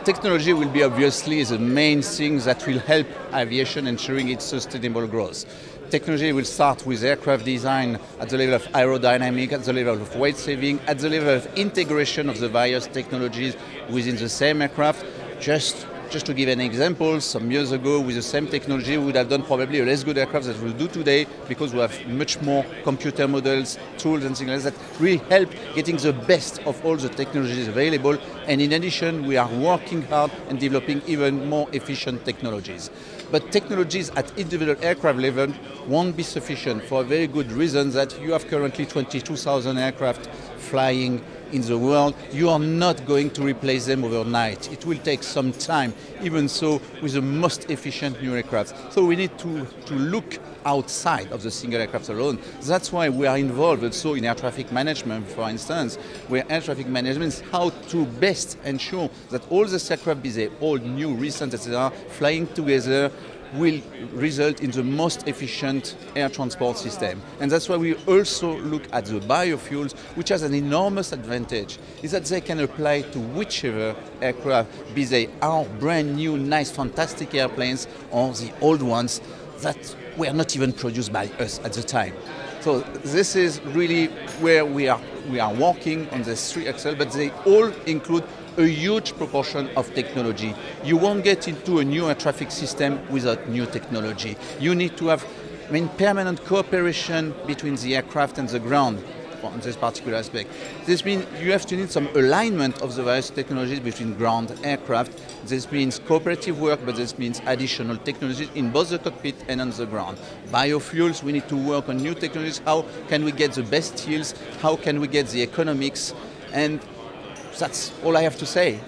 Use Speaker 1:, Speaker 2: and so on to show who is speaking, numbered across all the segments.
Speaker 1: technology will be obviously the main thing that will help aviation ensuring its sustainable growth. Technology will start with aircraft design at the level of aerodynamic, at the level of weight saving, at the level of integration of the various technologies within the same aircraft. Just to give an example, some years ago with the same technology we would have done probably a less good aircraft that we do today because we have much more computer models, tools and things like that really help getting the best of all the technologies available, and in addition we are working hard and developing even more efficient technologies. But technologies at individual aircraft level won't be sufficient for a very good reason that you have currently 22,000 aircraft flying in the world. You are not going to replace them overnight. It will take some time, even so with the most efficient new aircraft. So we need to look outside of the single aircraft alone. That's why we are involved also in air traffic management, for instance, where air traffic management is how to best ensure that all the aircraft, be they old, new, recent, etc., flying together will result in the most efficient air transport system. And that's why we also look at the biofuels, which has an enormous advantage, is that they can apply to whichever aircraft, be they our brand new, nice, fantastic airplanes or the old ones that were not even produced by us at the time. So this is really where we are working on the three axles, but they all include a huge proportion of technology. You won't get into a new air traffic system without new technology. You need to have permanent cooperation between the aircraft and the ground on this particular aspect. This means you have to need some alignment of the various technologies between ground and aircraft. This means cooperative work, but this means additional technologies in both the cockpit and on the ground. Biofuels, we need to work on new technologies. How can we get the best yields? How can we get the economics? And that's all I have to say.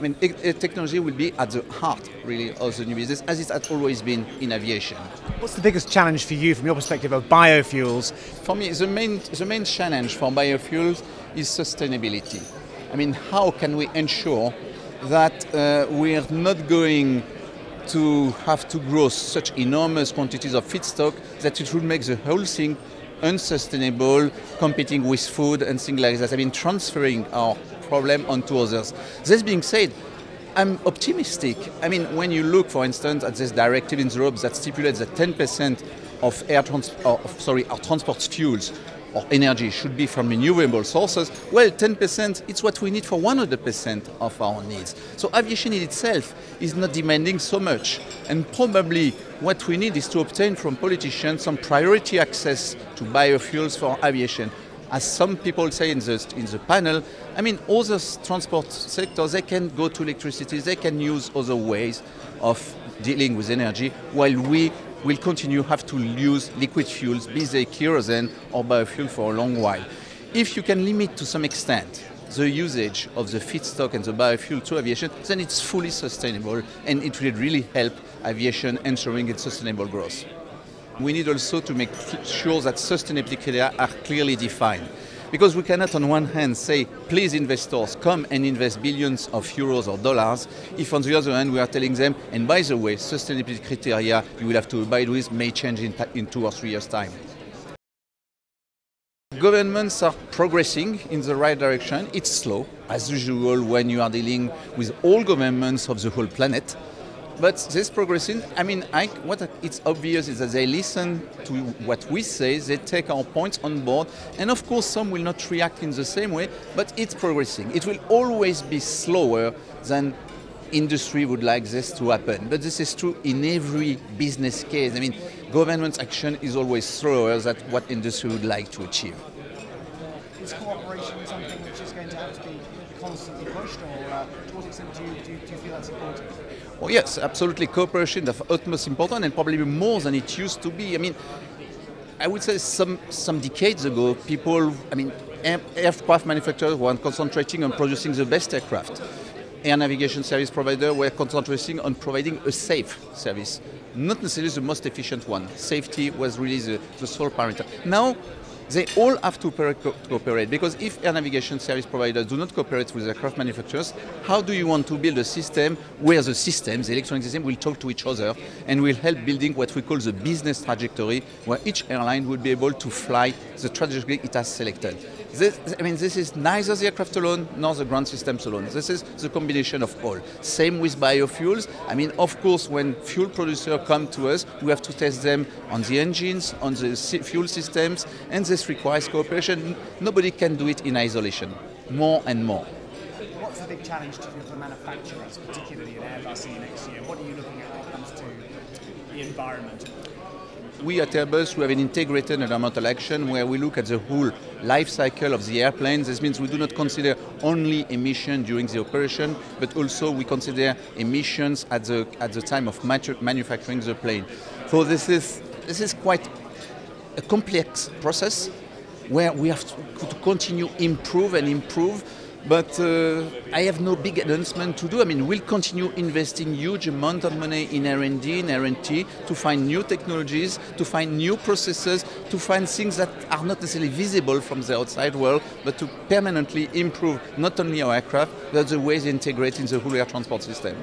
Speaker 1: Technology will be at the heart, really, of the new business, as it has always been in aviation.
Speaker 2: What's the biggest challenge for you from your perspective of biofuels?
Speaker 1: For me, the main challenge for biofuels is sustainability. How can we ensure that we are not going to have to grow such enormous quantities of feedstock that it would make the whole thing unsustainable, competing with food and things like that. Transferring our problem onto others. This being said, I'm optimistic. When you look, for instance, at this directive in Europe that stipulates that 10% of our transport fuels or energy should be from renewable sources, well, 10%, it's what we need for 100% of our needs. So aviation in itself is not demanding so much. And probably what we need is to obtain from politicians some priority access to biofuels for aviation. As some people say in the panel, other transport sectors, they can go to electricity, they can use other ways of dealing with energy, while we will continue have to use liquid fuels, be they kerosene or biofuel, for a long while. If you can limit to some extent the usage of the feedstock and the biofuel to aviation, then it's fully sustainable and it will really help aviation ensuring its sustainable growth. We need also to make sure that sustainability criteria are clearly defined. Because we cannot on one hand say, please investors, come and invest billions of euros or dollars, if on the other hand we are telling them, and by the way, sustainability criteria you will have to abide with may change in 2 or 3 years' time. Governments are progressing in the right direction. It's slow, as usual, when you are dealing with all governments of the whole planet. But this progressing, what it's obvious is that they listen to what we say, they take our points on board, and of course some will not react in the same way, but it's progressing. It will always be slower than industry would like this to happen, but this is true in every business case. Government action is always slower than what industry would like to achieve.
Speaker 2: Is cooperation something which is going to have to be constantly pushed, or to what extent do you feel that's important?
Speaker 1: Oh yes, absolutely. Cooperation is of utmost importance, and probably more than it used to be. I would say some decades ago, aircraft manufacturers were concentrating on producing the best aircraft. Air navigation service providers were concentrating on providing a safe service, not necessarily the most efficient one. Safety was really the sole parameter. Now, they all have to cooperate, because if air navigation service providers do not cooperate with aircraft manufacturers, how do you want to build a system where the electronic system will talk to each other and will help building what we call the business trajectory, where each airline will be able to fly the trajectory it has selected. This is neither the aircraft alone nor the ground systems alone. This is the combination of all. Same with biofuels. Of course, when fuel producers come to us, we have to test them on the engines, on the fuel systems, and this requires cooperation. Nobody can do it in isolation, more and more.
Speaker 2: What's the big challenge for manufacturers, particularly in Airbus next year? What are you looking at when it comes to the environment?
Speaker 1: We at Airbus, we have an integrated environmental action where we look at the whole life cycle of the airplane. This means we do not consider only emission during the operation, but also we consider emissions at the time of manufacturing the plane. So this is quite a complex process where we have to continue improve. But I have no big announcement to do. We'll continue investing huge amount of money in R&D, in R&T to find new technologies, to find new processes, to find things that are not necessarily visible from the outside world, but to permanently improve not only our aircraft, but the way they integrate in the whole air transport system.